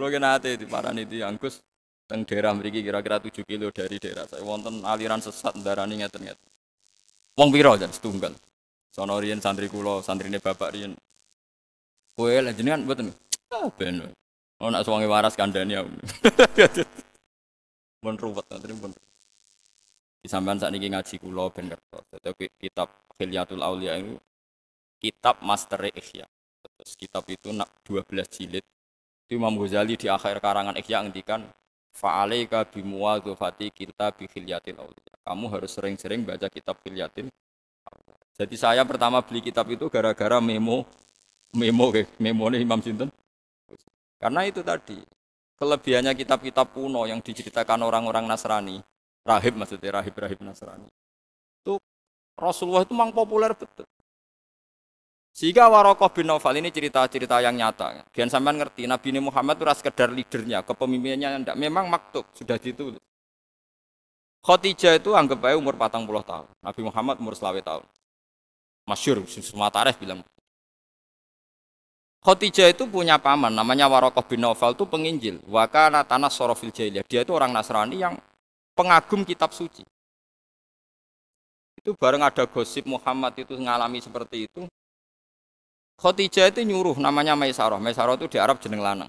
Kulo kena ate di parani di Angkus teng daerah mriki kira-kira 7 kilo dari daerah saya wonten aliran sesat ndarani ngeten-ngeten. Wong pira jan setunggal. Sono riyen santri kula, santrine bapak riyen. Kowe lha jenengan mboten. Ah ben. Oh nak suwange waras kandhani aku. Mun ruwet ngoten pun. Di sampean sakniki ngaji kula ben kertos. Dadi kitab Khilyatul Auliya itu kitab Master Ihya. Terus kitab itu 12 jilid. Itu Imam Ghazali di akhir karangan Ihya ngendikan fa'alaika bimuwadzafati kitab Khilyatil Auliya. Kamu harus sering-sering baca kitab Khilyatil. Jadi saya pertama beli kitab itu gara-gara memo nih Imam Sinten. Karena itu tadi kelebihannya kitab-kitab kuno yang diceritakan orang-orang Nasrani, rahib maksudnya rahib-rahib Nasrani. Itu Rasulullah itu memang populer betul. Sehingga Waraqah bin Naufal ini cerita-cerita yang nyata. Biar sampean ngerti Nabi Muhammad itu sekedar leadernya, kepemimpinannya enggak, memang maktub sudah ditulis. Khadijah itu anggap aja umur 40 tahun, Nabi Muhammad umur 20 tahun. Masyhur semua tarikh bilang. Khadijah itu punya paman namanya Waraqah bin Naufal itu penginjil. Wa kana tanassara fil jahiliyah. Dia itu orang Nasrani yang pengagum kitab suci. Itu bareng ada gosip Muhammad itu ngalami seperti itu. Khadijah itu nyuruh namanya Maisarah. Maisarah itu di Arab jeneng lanang.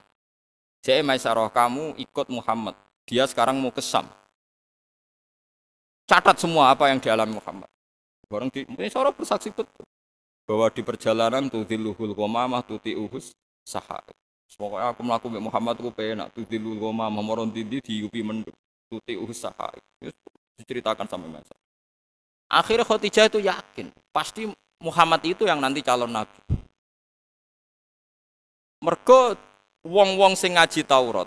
Jadi Maisarah kamu ikut Muhammad. Dia sekarang mau ke Syam. Catat semua apa yang dialami Muhammad. Bareng di Maisarah bersaksi betul bahwa di perjalanan tudhilluhul ghamamah tuti'uhus sahar. Pokoknya aku mlaku mek Muhammad ku penak tudhillul ghamamah moron tindi diupi menduk tuti'uhus sahar. Diceritakan sampai Maisarah. Akhirnya Khadijah itu yakin pasti Muhammad itu yang nanti calon nabi. Mergo wong-wong sing ngaji Taurat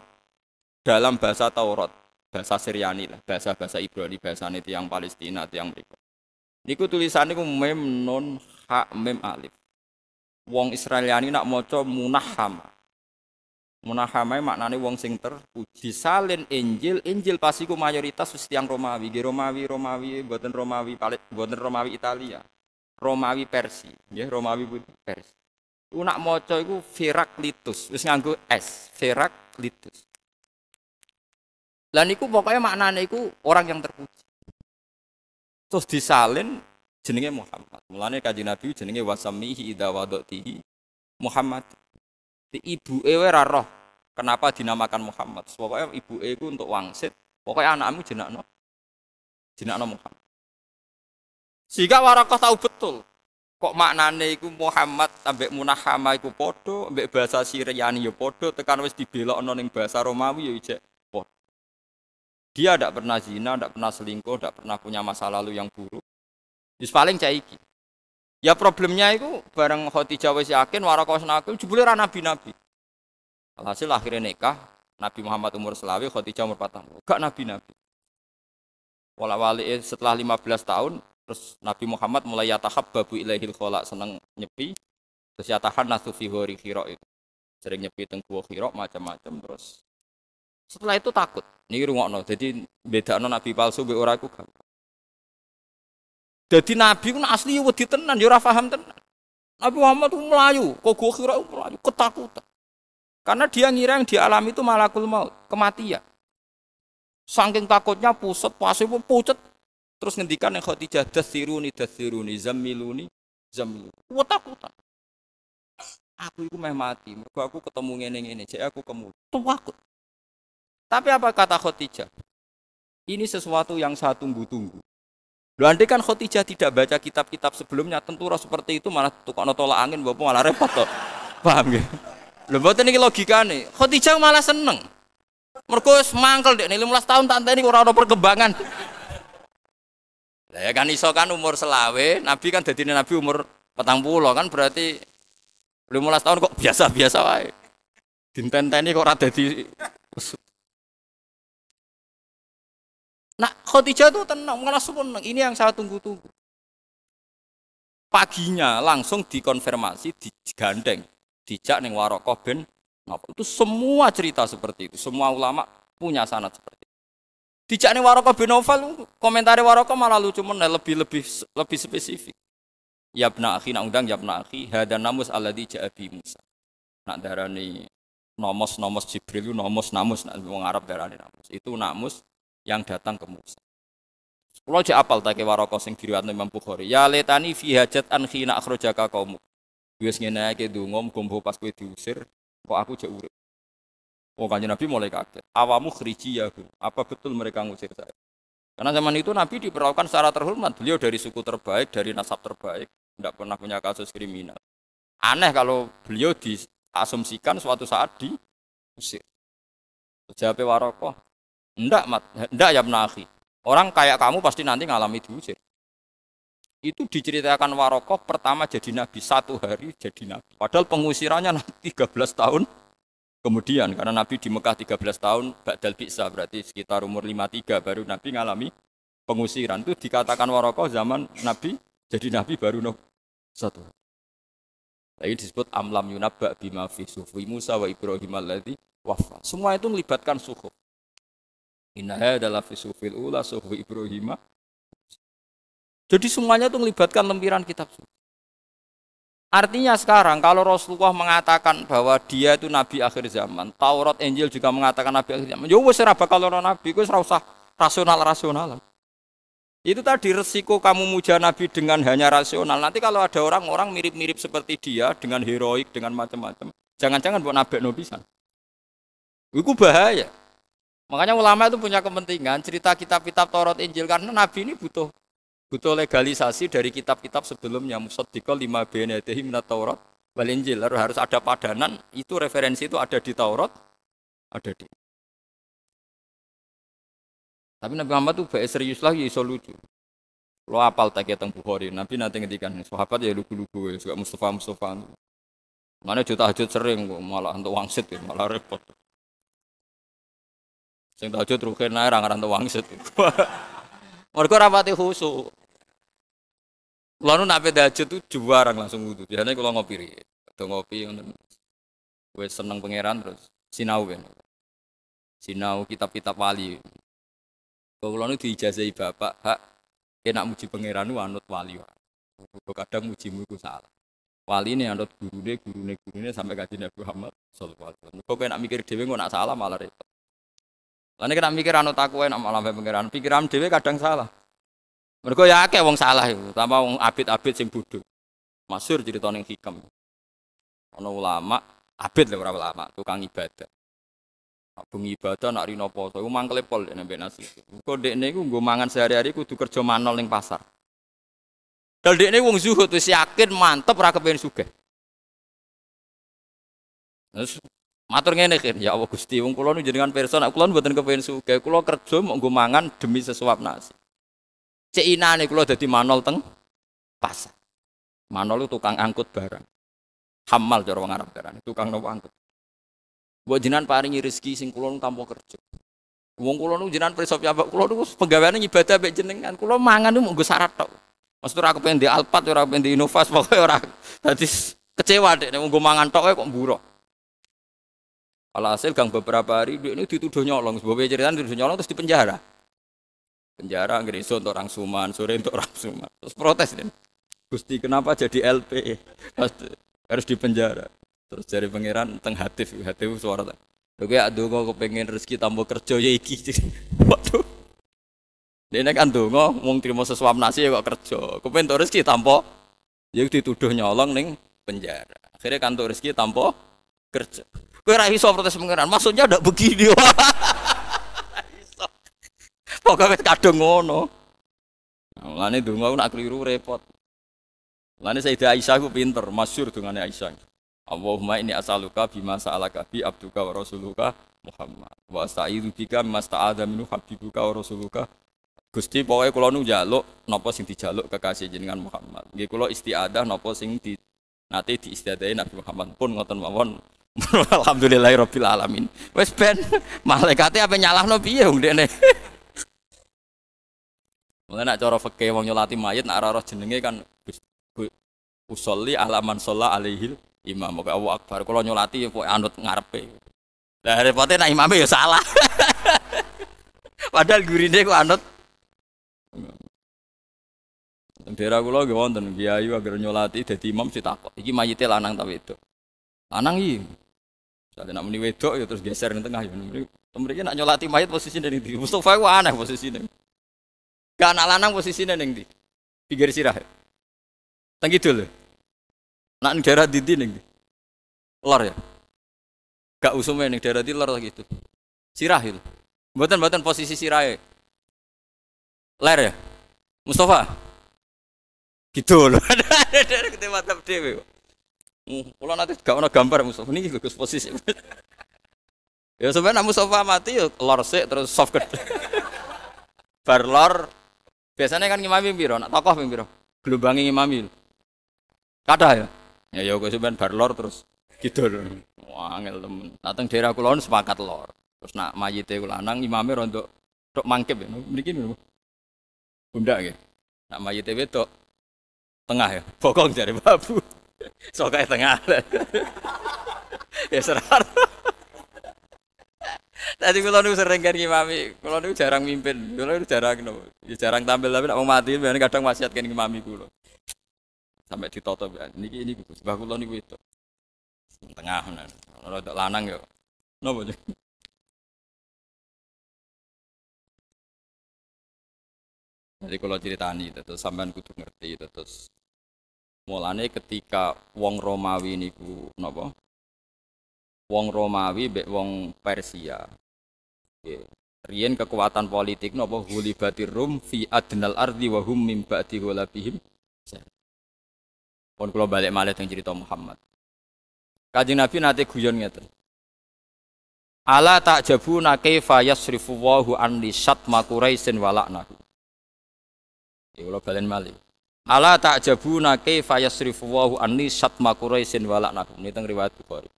dalam bahasa Taurat, bahasa Syriani lah, bahasa Ibrani, bahasane tiyang Palestina, tiyang mriku. Niku tulisannya ku mem nun ha mem alif. Wong Israeliani nak maca munahhama. Munahhama maknane wong sing terpuji. Salin Injil, Injil pasti ku mayoritas wis tiyang Romawi, Romawi, mboten Romawi Italia. Romawi Persia, nggih Romawi Persia. Ku nak maca iku Heraklitus, wis nganggo S, Heraklitus. Lah niku pokoknya maknane iku orang yang terpuji. Terus disalin jenenge Muhammad. Mulane Kanjeng Nabi jenenge wasamihi idza wadatihi Muhammad. Di ibuke ora roh kenapa dinamakan Muhammad. Pokoknya ibuke iku untuk wangsit, pokoknya anakmu jenakno Muhammad. Sehingga Waraqah tahu betul kok maknane iku Muhammad ambek munahhama iku padha, ambek bahasa Syriani ya padha, tekan wis dibelokno ning bahasa Romawi ya ijek. Dia tidak pernah zina, tidak pernah selingkuh, tidak pernah punya masa lalu yang buruk. Wis paling caiki. Ya problemnya itu bareng Khadijah wis yakin Waraqah nabi jebule ra nabi-nabi. Alhasil akhirnya nikah, Nabi Muhammad umur 20, Khadijah umur 40. Gak nabi-nabi. Wala-wali setelah 15 tahun terus Nabi Muhammad mulai yatahabbabu ilaihil khala, seneng nyepi. Terus yatahannasu fi ghori Hira itu. Sering nyepi teng gua Hira macam-macam terus. Setelah itu takut. Niki rungokno. Jadi bedakno nabi palsu mbek ora iku gampang. Dadi nabi ku asli wedi tenan ya ora paham tenan. Nabi Muhammad ku melayu, kok gua kira melayu ketakutan. Karena dia ngira yang dialami itu malakul maut, kematian. Saking takutnya pusat, pasti pucet. Terus ngendikan yang Khadijah dasiruni zammiluni. Ketakutan. Aku iku meh mati, mergo aku ketemu ngene-ngene, jek aku kemul. Takut. Tapi apa kata Khadijah? Ini sesuatu yang saya tunggu-tunggu. Loh andai kan Khadijah tidak baca kitab-kitab sebelumnya, tentu roh seperti itu malah tukokno tolak angin, bapak malah repot toh. Paham nggih? Lho mboten iki logikane. Khadijah malah seneng. Mergo wis mangkel dek 15 tahun tak enteni ora ono perkembangan. Lah ya kan iso kan umur selawe, Nabi kan dadine Nabi umur 40 kan berarti 15 tahun kok biasa-biasa wae. Dintenteni kok ora dadi. Nah, Khadijah itu tenang, malah senang. Ini yang saya tunggu-tunggu. Paginya langsung dikonfirmasi, digandeng, dijak ning Waraqah bin Naufal. Itu semua cerita seperti itu. Semua ulama punya sanad seperti itu. Dijak ning Waraqah bin Naufal, komentar Waraqah malah lucu meneh, lebih spesifik. Ya ibna akhi, nak undang ya ibna akhi, hadan namus alladzi ja'a bi Musa. Nak darani Nomos Jibril itu nomos namus, wong Arab darane namus. Itu namus yang datang ke Musa. Kulo jek apal ta ke Waraqah sing diriwayatno Imam Bukhari. Ya letani fi hajat an khina akhrajaka qaumuk. Wis ngene ae donga muga pas kowe diusir, kok aku jek urip. Oh Kanjeng Nabi mulai kaget. Awamu khriji ya, apa betul mereka ngusir saya? Karena zaman itu Nabi diperlakukan secara terhormat. Beliau dari suku terbaik, dari nasab terbaik, tidak pernah punya kasus kriminal. Aneh kalau beliau diasumsikan suatu saat diusir. Jawab Waraqah, enggak ya menakhi. Orang kayak kamu pasti nanti ngalami diusir. Itu diceritakan Waraqah pertama jadi Nabi, 1 hari jadi Nabi. Padahal pengusirannya 13 tahun kemudian, karena Nabi di Mekah 13 tahun, Ba'dal Bi'sa, berarti sekitar umur 53 baru Nabi ngalami pengusiran. Itu dikatakan Waraqah zaman Nabi, jadi Nabi baru 1. Ini disebut amlam yunabba bima fi sufi Musa wa Ibrahim alladzi wafa. Semua itu melibatkan suhuf. Innaha adalah fi sufil ula sufi Ibrahim. Jadi semuanya itu melibatkan lempiran kitab suci. Artinya sekarang kalau Rasulullah mengatakan bahwa dia itu nabi akhir zaman, Taurat Injil juga mengatakan nabi akhir zaman. Ya wis ora bakal ono nabi, wis ora usah rasional-rasionalan. Itu tadi resiko kamu muja nabi dengan hanya rasional. Nanti kalau ada orang-orang mirip-mirip seperti dia dengan heroik, dengan macam-macam, jangan-jangan buat nabi pisan. Itu bahaya. Makanya ulama itu punya kepentingan cerita kitab-kitab Taurat Injil karena nabi ini butuh legalisasi dari kitab-kitab sebelumnya. Musaddiqal lima baina yadayhi minat Taurat wal Injil. Harus ada padanan, itu referensi itu ada di Taurat, ada di. Tapi Nabi Muhammad itu baik serius lagi, iso lucu. Lo apal tak teng Bukhari, Nabi nanti ngedikan sahabat ya lugu-lugu, suka Mustafa. Mana juta tahajud sering kok malah untuk wangsit, malah repot. Sing tahajud rugen ae ra ngaran untuk wangsit. Mergo rapati khusuk. Kulo nu nape tahajud tuh juarang langsung wudu. Biasane kulo ngopi ri. Do ngopi ngoten. Wis seneng pangeran terus sinau ben. Sinau kitab-kitab wali. Kulo nu diijazahi bapak, hak enak muji pangeran anut wali. Kadang mujimu iku salah. Wali ini anut gurune sampai kaji Nabi Muhammad sallallahu alaihi wasallam. Kok enak mikir dhewe kok nak salah malah repot. Lan nek mikir anut aku enak malah pangeran. Pikiran dhewe kadang salah. Mergo ya akeh wong salah iku, tambah wong abid-abid sing bodho. Masyhur cerita ning hikam. Ana ulama, abid lho ora ulama, tukang ibadah. Bengi ibadah nak rino poso, iku mangkele pol nek mbek nasi. Kok dekne iku nggo mangan sehari-hari kudu kerja manol ning pasar. Dal dekne wong zuhud wis yakin mantep ora kepengin sugih. Terus matur ngene kan, ya Allah Gusti, wong kula nu jenengan pirsa nek kula mboten kepengin sugih, kula kerja mok nggo mangan demi sesuap nasi. Cek inane kula dadi manol teng pasar. Manol itu tukang angkut barang. Hamal cara wong Arab darane, tukang nopo angkut. Mbok jenengan paringi rezeki sing kula nu tanpa kerja. Wong kula nu jenengan pirsa piyambak kula nu penggaweane ibadah mek jenengan. Kula mangan nu mok nggo syarat tok. Maksud ora kepen di Alphard, ora kepen di Innovas, pokoke ora. Dadi kecewa dek nek nggo mangan tok kok mburo. Alhasil gang beberapa hari dia ini dituduh nyolong. Sebab cerita dituduh nyolong terus dipenjara. Penjara nggak iso untuk orang Suman, sore untuk orang Suman. Terus protes nih. Gusti kenapa jadi LP? Harus dipenjara. Terus dari pangeran teng hatif suara. Oke, aduh kok kepengen rezeki tambah kerja ya iki. Waduh. Dene kan donga mung trimo sesuap nasi ya kok kerja. Kepen tok rezeki tampa ya dituduh nyolong ning penjara. Akhirnya kantor rezeki tampa kerja. Kowe ora iso protes pangeran. Maksudnya ndak begini. Iso. Pokoke kadung ngono. Mulane donga nak keliru repot. Mulane Sayyidah Aisyah ku pinter, masyhur dongane Aisyah. Allahumma inni as'aluka bima sa'alaka bi abduka wa rasuluka Muhammad. Wa asta'izu bika masta'adza minhu habibuka wa rasuluka. Gusti pokoke kula nu njaluk napa sing dijaluk kekasih jenengan Muhammad. Nggih kula istiadah napa sing nate diistiadahi Nabi Muhammad pun ngoten mawon. Alhamdulillahirabbil alamin. Wis ben malaikate ape nyalahno piye wong dekne. Mulane nek cara fikih wong nyolati mayit nek ora roh jenenge kan usolli alaman sholla alaihil imam. Kok Allahu Akbar kula nyolati kok anut ngarepe. Lah repote nek imame ya salah. Padahal gurine kok anut. Daerah kula nggih wonten kiai agar nyolati dadi imam ditakok. Iki mayite lanang ta wedok? Lanang iki. Jadi nak muni wedok ya terus geser ning tengah ya. Mriki nak nyolati mayit posisine ning ndi? Mustofa ku aneh posisine. Gak anak lanang posisine ning ndi? Pinggir sirah. Teng kidul. Nak ning daerah ndi ning ndi? Lor ya. Gak usume ning daerah ndi lor gitu. Sirah itu. Mboten posisi sirahe. Ler ya. Mustafa. Gitu loh. Dari kita mantap dhewe. Kula nanti gak ono gambar Mustafa niki Gus posisi. Ya sebenarnya Mustafa mati ya lor sik terus soft gede. Bar lor biasanya kan ngimami piro? Nak tokoh ping piro? Gelombangi ngimami. Kathah ya. Ya kok sampean bar lor terus gitu loh. Wah angel temen. Dateng daerah kula sepakat lor. Terus nak mayite lanang imame rontok tok mangkep ya. Mriki lho. Bunda nggih. Nak mayite wedok tengah ya. Bokong jare babu. Sokae tengah. Ya serar. Tadi kula niku sering kan ngimami. Kula niku jarang mimpin. Kula niku jarang no. Ya jarang tampil tapi nak wong mati ben kadang wasiat kan ngimami kula. Sampai ditoto niki ini Gus. Mbah kula niku wedok. Tengah menan. Rodok lanang ya. Napa? Jadi kalau ceritani terus sampean kudu ngerti terus mulane ketika wong Romawi niku napa? Wong Romawi mbek wong Persia. Nggih. Riyen kekuatan politik napa hulibatir rum fi adnal ardi wa hum min ba'di hulabihim. Pun kula balik malih teng cerita Muhammad. Kanjeng Nabi nate guyon ngeten. Ala ta'jabuna kaifa yasrifu Allahu an li syatma Quraisyin wa la'nahu. Kula balen malih. Ala ta'jabuna kaifa yasrifu Allahu an li syatma Quraisyin wa la'nahu. Ini teng riwayat Bukhari.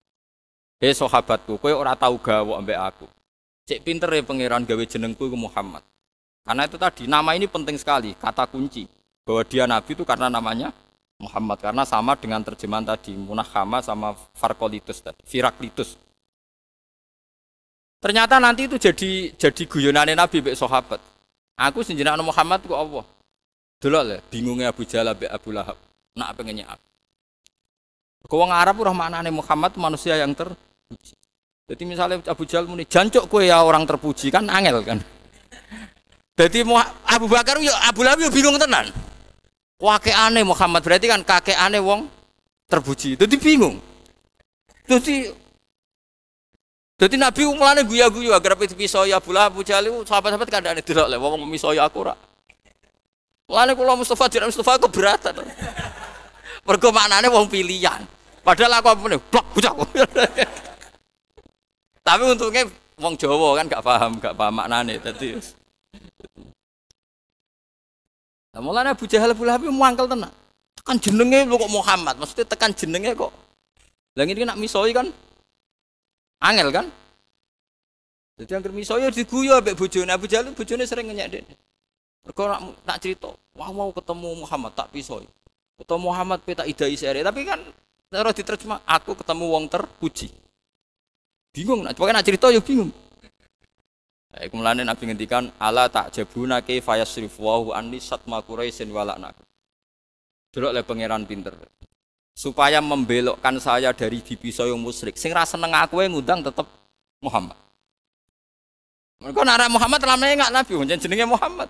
Hei sahabatku, kowe ora tau gawok ambek aku. Cek pintere pangeran gawe jenengku iku Muhammad. Karena itu tadi nama ini penting sekali, kata kunci bahwa dia nabi itu karena namanya Muhammad, karena sama dengan terjemahan tadi Munahama sama Farkolitus tadi, Firaklitus. Ternyata nanti itu jadi guyonane Nabi mbek sahabat. Aku sing jenenge Muhammad ku Allah. Delok le, bingungnya Abu Jahal mbek Abu Lahab. Nak pengennya aku. Kau wong Arab ora maknane Muhammad manusia yang terpuji. Jadi misalnya Abu Jahal muni jancuk kowe ya orang terpuji kan angel kan. Jadi Abu Bakar yo Abu Lahab yo bingung tenan. Kakekane Muhammad berarti kan kakekane wong terpuji. Jadi bingung. Jadi Nabi mulane guyu-guyu agar pisau ya Abu Lahab Abu Jahal sahabat-sahabat kandhane delok le wong misoi aku ora. Mulane kula Mustafa jeneng Mustafa keberatan. Mergo maknane wong pilihan. Padahal aku apa blok bocah. Tapi untungnya wong Jawa kan gak paham maknane dadi. Lah mulane Abu Jahal Abu Lahab muangkel tenan. Tekan jenenge lho kok Muhammad, maksudnya tekan jenenge kok. Lah ngene nak misoi kan angel kan? Jadi angger misoi diguyu ambek bojone Abu Jahal, bojone sering ngenyek dene. Mergo nak cerita, mau ketemu Muhammad tak pisoi. Ketemu Muhammad pe tak idai sere, tapi kan ora diterjemah aku ketemu wong terpuji. Bingung nak pokoke nak cerita yo bingung. Iku mulane Nabi ngendikan ala ta'jabuna kaifa yasrifu wa anni satma Quraisyin walakna. Delok le pangeran pinter. Supaya membelokkan saya dari dipisoi musyrik. Sing ra seneng aku ngundang tetep Muhammad. Mergo nek Muhammad lamane enggak Nabi jenenge Muhammad.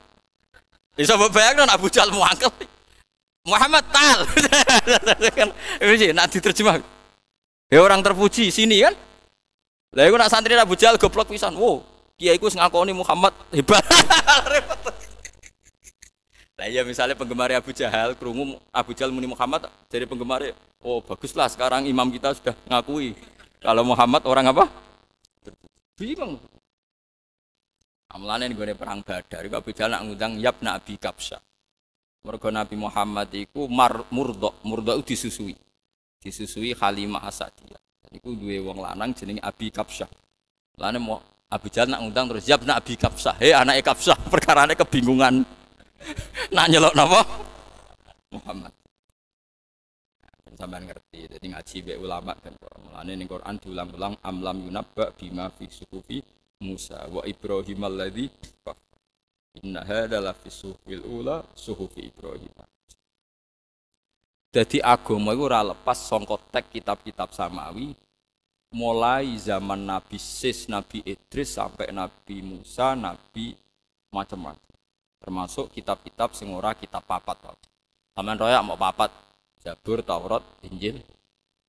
Bisa bayangno Abu Jahal muangkel. Muhammad tal. Kan iki nak diterjemah. Ya orang terpuji sini kan. Lah iku nak santri Abu Jahal goblok pisan. Wo, kiai ku ngakoni Muhammad hebat. Lah iya misalnya penggemar Abu Jahal krungu Abu Jahal muni Muhammad dari penggemar, oh baguslah sekarang imam kita sudah ngakui kalau Muhammad orang apa? Bingung. Amlane nggone perang Badar iku Abu Jahal nak ngundang Yabna Abi Kabsah. Mergo Nabi Muhammad iku murdo disusui. Disusui Halimah Asadiyah. Iku duwe wong lanang jenenge Abi Kabsah. Lane Abu Jahal nak ngundang terus Yabna Abi Kabsah. Hei anake Kabsah, perkarane kebingungan. Nak nyelok napa? Muhammad. Sampeyan ngerti, dadi ngaji mbek ulama kan. Mulane ning Quran diulang-ulang amlam yunabba bima fi suhufi Musa wa Ibrahim alladzi inna hadza la fi suhufil ula suhufi Ibrahim. Dadi agama iku ora lepas saka teks kitab-kitab samawi mulai zaman Nabi Sis, Nabi Idris sampai Nabi Musa, Nabi macam-macam. Termasuk kitab-kitab sing ora kitab papat. Sampeyan royak mau papat, Zabur, Taurat, Injil,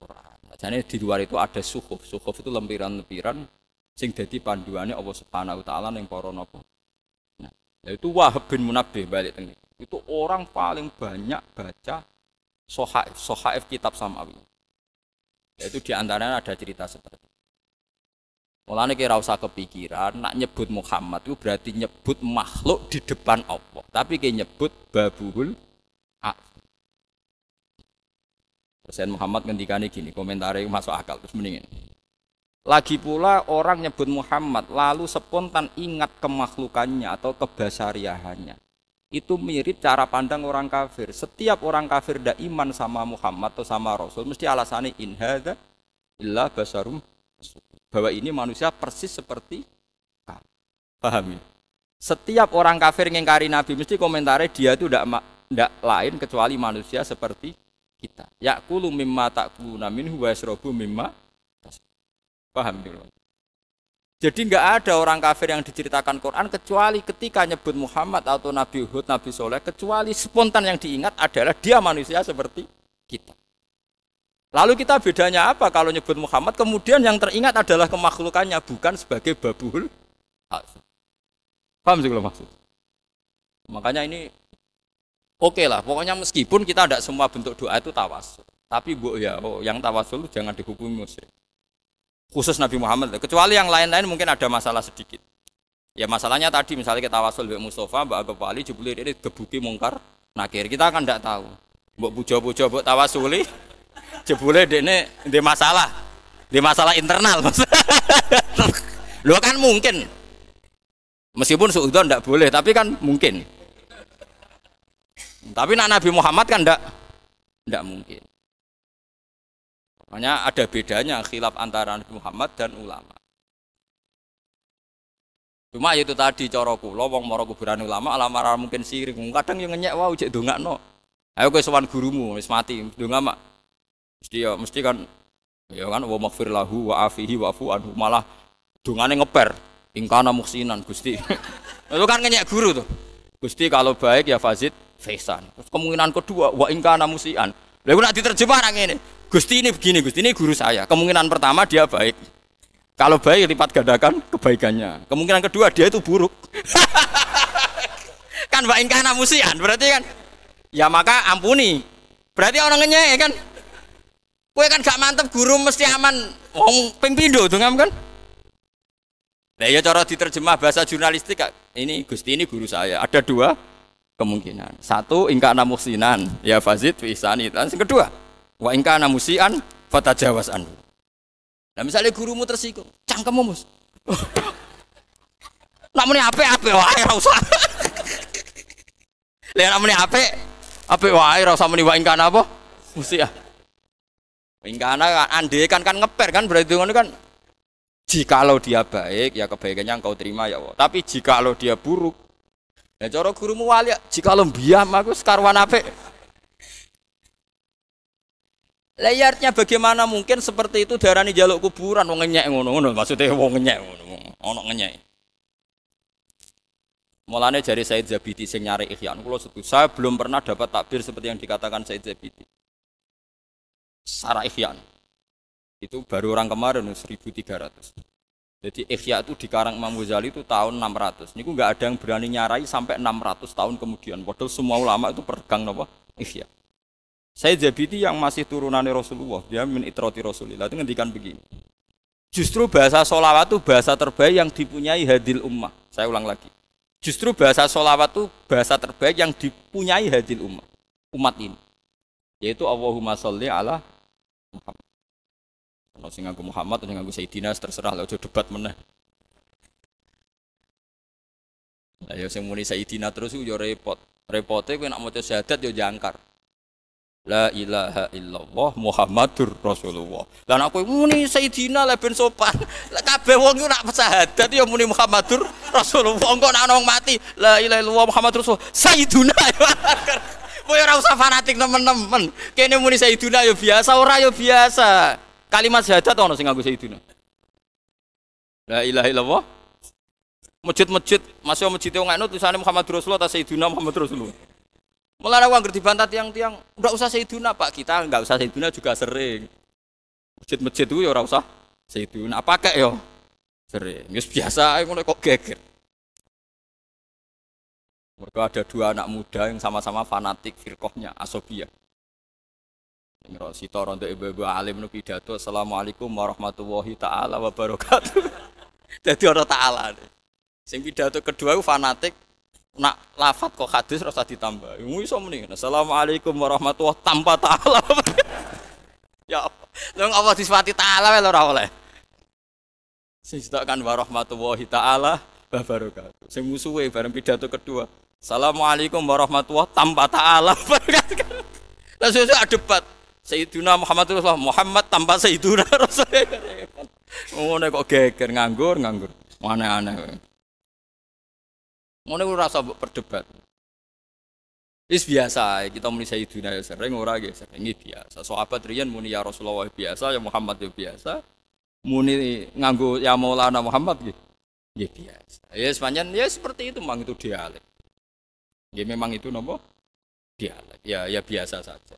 Quran. Jadi di luar itu ada suhuf. Suhuf itu lempiran-lempiran sing dadi panduane Allah Subhanahu wa taala ning para napa. Nah, itu Wahab bin Munabbih balik teng. Itu orang paling banyak baca sohaif kitab Samawi. Itu diantaranya ada cerita seperti itu. Mulane kira usah kepikiran, nak nyebut Muhammad itu berarti nyebut makhluk di depan Allah. Tapi kayak nyebut babuhul a'zam. Presiden Muhammad ngendikane gini, komentarnya masuk akal terus mendingin. Lagi pula orang nyebut Muhammad lalu spontan ingat kemakhlukannya atau kebasariahannya. Itu mirip cara pandang orang kafir. Setiap orang kafir tidak iman sama Muhammad atau sama Rasul mesti alasannya in hadza illa basarum, bahwa ini manusia persis seperti kamu. Paham ya? Setiap orang kafir ngingkari Nabi mesti komentarnya dia itu tidak lain kecuali manusia seperti kita. Ya'kulu mimma ta'kuluna minhu wa yashrabu mimma. Paham ya? Jadi enggak ada orang kafir yang diceritakan Quran kecuali ketika nyebut Muhammad atau Nabi Hud, Nabi Soleh, kecuali spontan yang diingat adalah dia manusia seperti kita. Lalu kita bedanya apa kalau nyebut Muhammad kemudian yang teringat adalah kemakhlukannya bukan sebagai babuhul a'zam. Paham sih kalau maksud? Makanya ini oke lah, pokoknya meskipun kita tidak semua bentuk doa itu tawasul, tapi yang tawasul jangan dihukumi musyrik. Khusus Nabi Muhammad, kecuali yang lain-lain mungkin ada masalah sedikit. Ya masalahnya tadi misalnya kita tawasul Mbak Mustafa, Mbak Agap Ali, jebule ini gebuki mungkar nakir, kita kan tidak tahu. Mbak puja-puja, Mbak tawasuli, jebule ini di masalah internal. Loh kan mungkin, meskipun suudzon tidak boleh, tapi kan mungkin. Tapi Nabi Muhammad kan tidak mungkin. Makanya ada bedanya khilaf antara Nabi Muhammad dan ulama. Cuma itu tadi cara kula wong mara kuburan ulama alamara mungkin sirik. Kadang yo ngenyek wae jek ndongakno. Ayo kowe sowan gurumu wis mati ndonga mak. Mesti kan ya kan wa maghfir lahu wa afihi wa afu anhu malah dongane ngeper ingkana muhsinan Gusti. Itu kan ngenyek guru tuh. Gusti kalau baik ya fazid faisan. Terus kemungkinan kedua wa ingkana musian. Lha iku nek diterjemah nang ngene. Gusti ini begini, Gusti ini guru saya. Kemungkinan pertama dia baik. Kalau baik lipat gandakan kebaikannya. Kemungkinan kedua dia itu buruk. Kan wa ingkana musian berarti kan ya maka ampuni. Berarti orang ngenyek kan. Kowe kan gak mantep guru mesti aman wong ping pindho dongam kan. Lah ya cara diterjemah bahasa jurnalistik ini Gusti ini guru saya. Ada dua kemungkinan. Satu ingkana muhsinan ya fazid fi ihsani. Dan yang kedua wa ingkana musian fatajawaz anhu. Nah misalnya gurumu tersinggung, cangkemmu mus. Nak muni apik-apik wae ora usah. Lah nak muni apik wae ora usah muni wa ingkana apa? Musian. Ingkana ande kan ngeper kan berarti ngono kan. Jikalau dia baik ya kebaikannya engkau terima ya Allah. Tapi jikalau dia buruk, nah cara gurumu wali jikalau biam aku sekarwan apik. Layarnya bagaimana mungkin seperti itu darani jaluk kuburan wong ngenyek ngono maksudnya wong ngenyek ngono ono ngenyek. Mulane jari Said Zabidi sing nyari Ihya kula setuju. Saya belum pernah dapat takbir seperti yang dikatakan Said Zabidi. Sarah Ihya itu baru orang kemarin 1300. Jadi Ihya itu dikarang Imam Ghazali itu tahun 600. Niku enggak ada yang berani nyarai sampai 600 tahun kemudian. Padahal semua ulama itu pegang napa Ihya. Said Zabidi yang masih turunannya Rasulullah, dia min itrati Rasulillah itu ngendikan begini. Justru bahasa sholawat itu bahasa terbaik yang dipunyai hadil ummah. Saya ulang lagi. Justru bahasa sholawat itu bahasa terbaik yang dipunyai hadil ummah. Umat ini. Yaitu Allahumma sholli ala Muhammad. Kalau sing nganggo Muhammad atau nganggo Sayyidina terserah lah, aja debat meneh. Lah ya sing muni Sayyidina terus yo repot. Repote kowe nek maca syahadat yo jangkar. La ilaha illallah Muhammadur Rasulullah. Lah nek kowe muni Sayyidina lah ben sopan. Lah kabeh wong iku nak syahadat ya muni Muhammadur Rasulullah. Engko nek ana wong mati, la ilaha illallah Muhammadur Rasul. Sayyiduna. Kowe ora usah fanatik temen-temen. Kene muni Sayyidina ya biasa, ora ya biasa. Kalimat syahadat ono sing nganggo Sayyidina. La ilaha illallah. Masjid-masjid, masih masjid wong anu tulisane Muhammad Rasulullah atau Sayyidina Muhammad Rasulullah. Mulane wong ngerti bantah tiang-tiang, enggak usah Sayyidina Pak, kita enggak usah Sayyidina juga sering. Masjid-masjid itu ya ora usah Sayyidina, pakai yo. Sering. Wis biasa ngono kok geger. Mereka ada dua anak muda yang sama-sama fanatik firqahnya Asobiyah. Ngerok sitor untuk ibu-ibu alim nu pidato Assalamualaikum warahmatullahi taala wabarakatuh. Jadi orang taala. Sing pidato kedua itu fanatik nak lafat kok hadis rasa ditambah. Iso muni Assalamualaikum warahmatullahi tanpa taala. Ya lha apa disifati taala wae ora oleh. Sing kan warahmatullahi taala wabarakatuh. Sing musuhe bareng pidato kedua Assalamualaikum warahmatullahi tanpa ta'ala. Langsung ada debat. Sayyidina Muhammad Rasulullah Muhammad tanpa Sayyidina Rasulullah. Ngono kok geger nganggur. Aneh-aneh. Ngono ora rasa berdebat. Wis biasa kita muni Sayyidina ya sering ora nggih sering biasa. Sahabat riyen muni ya Rasulullah biasa, ya Muhammad ya biasa. Muni nganggo ya Maulana Muhammad nggih. Nggih biasa. Ya sepanjang ya seperti itu memang itu dialek. Ya memang itu nopo dialek. Ya biasa saja.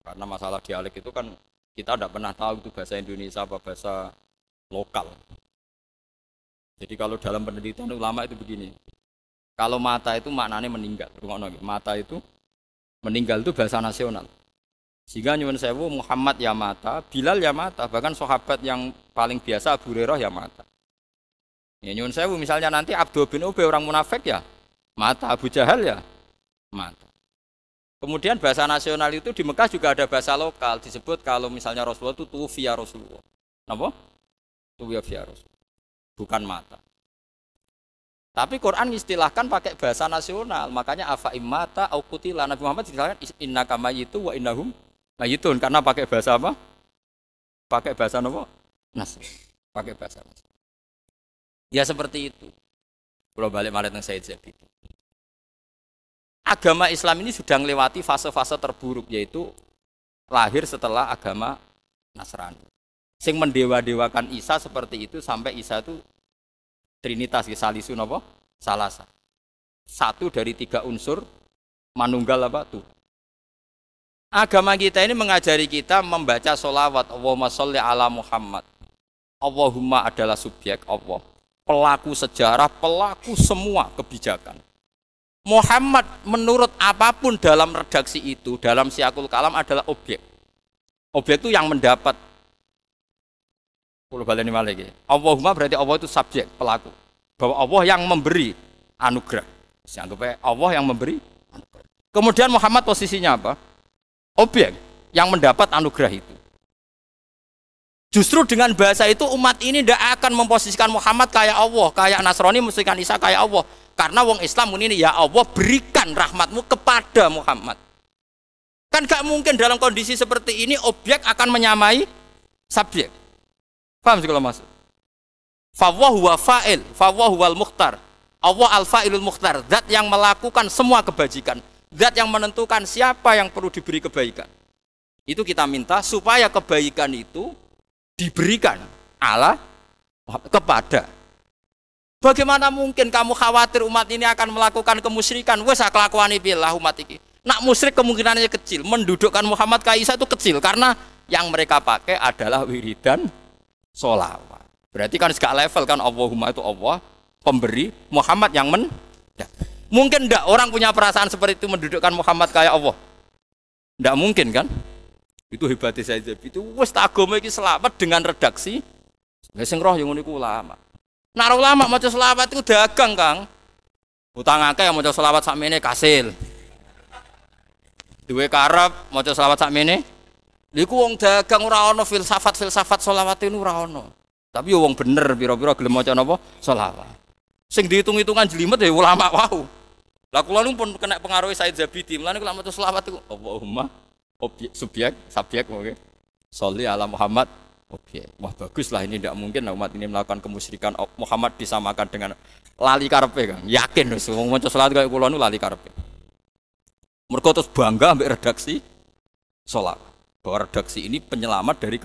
Karena masalah dialek itu kan kita tidak pernah tahu itu bahasa Indonesia apa bahasa lokal. Jadi kalau dalam penelitian ulama itu begini. Kalau mata itu maknanya meninggal. Mata itu meninggal itu bahasa nasional. Sehingga nyuwun sewu Muhammad ya mata, Bilal ya mata, bahkan sahabat yang paling biasa Abu Hurairah ya mata. Ya nyuwun sewu misalnya nanti Abdul bin Ubay orang munafik ya mata, Abu Jahal ya mata. Kemudian bahasa nasional itu di Mekah juga ada bahasa lokal disebut kalau misalnya Rasulullah itu tufiya Rasulullah. Apa? Tufiya Rasulullah. Bukan mata. Tapi Quran istilahkan pakai bahasa nasional, makanya afa immata au qutila Nabi Muhammad istilahkan innaka mayyitu wa innahum mayyitun karena pakai bahasa apa? Pakai bahasa apa? Nas. Pakai bahasa nas. Ya seperti itu. Kalau balik malah tentang Said Zabidi. Agama Islam ini sudah melewati fase-fase terburuk yaitu lahir setelah agama Nasrani. Sing mendewa-dewakan Isa seperti itu sampai Isa itu Trinitas salisun apa? Salasa. Satu dari tiga unsur manunggal apa tuh. Agama kita ini mengajari kita membaca sholawat Allahumma sholli ala Muhammad. Allahumma adalah subjek Allah. Pelaku sejarah, pelaku semua kebijakan. Muhammad menurut apapun dalam redaksi itu, dalam siakul kalam adalah objek. Objek itu yang mendapat. Kalau balik ini malah lagi. Allahumma berarti Allah itu subjek, pelaku. Bahwa Allah yang memberi anugerah. Anggapnya Allah yang memberi anugerah. Kemudian Muhammad posisinya apa? Objek yang mendapat anugerah itu. Justru dengan bahasa itu umat ini tidak akan memposisikan Muhammad kayak Allah, kayak Nasrani memposisikan Isa kayak Allah. Karena wong Islam ini ya Allah berikan rahmatmu kepada Muhammad. Kan gak mungkin dalam kondisi seperti ini objek akan menyamai subjek. Paham sih kalau masuk? Fawwahu wa fa'il, fawwahu wal mukhtar. Allah al-fa'ilul mukhtar, zat yang melakukan semua kebajikan, zat yang menentukan siapa yang perlu diberi kebaikan. Itu kita minta supaya kebaikan itu diberikan Allah kepada. Bagaimana mungkin kamu khawatir umat ini akan melakukan kemusyrikan? Wes kelakuane billah umat iki. Nak musyrik kemungkinannya kecil, mendudukkan Muhammad Kaisa itu kecil karena yang mereka pakai adalah wiridan sholawat. Berarti kan segala level kan Allahumma itu Allah pemberi, Muhammad yang mungkin enggak orang punya perasaan seperti itu mendudukkan Muhammad kayak Allah. Enggak mungkin kan? Itu hebatnya saya itu wis agama iki selamat dengan redaksi. Sing roh yang ngono iku ulama. Nek ulama maca selawat itu dagang, Kang. Utang akeh maca selawat sakmene kasil. Duwe karep maca selawat sakmene. Iku wong dagang ora ana filsafat selawat itu ora ana. Tapi yo wong bener pira-pira gelem maca napa? Selawat. Sing dihitung-hitungan jelimet ya ulama wau. Lah kula nu pun kena pengaruh Said Zabidi. Mulane kula maca selawat iku Allahumma objek subjek oke. Sholli ala Muhammad objek. Wah baguslah ini tidak mungkin umat ini melakukan kemusyrikan. Muhammad disamakan dengan lali karepe Kang. Yakin wis wong maca selawat kaya kula nu lali karepe. Mergo terus bangga ambek redaksi selawat. Bahwa redaksi ini penyelamat dari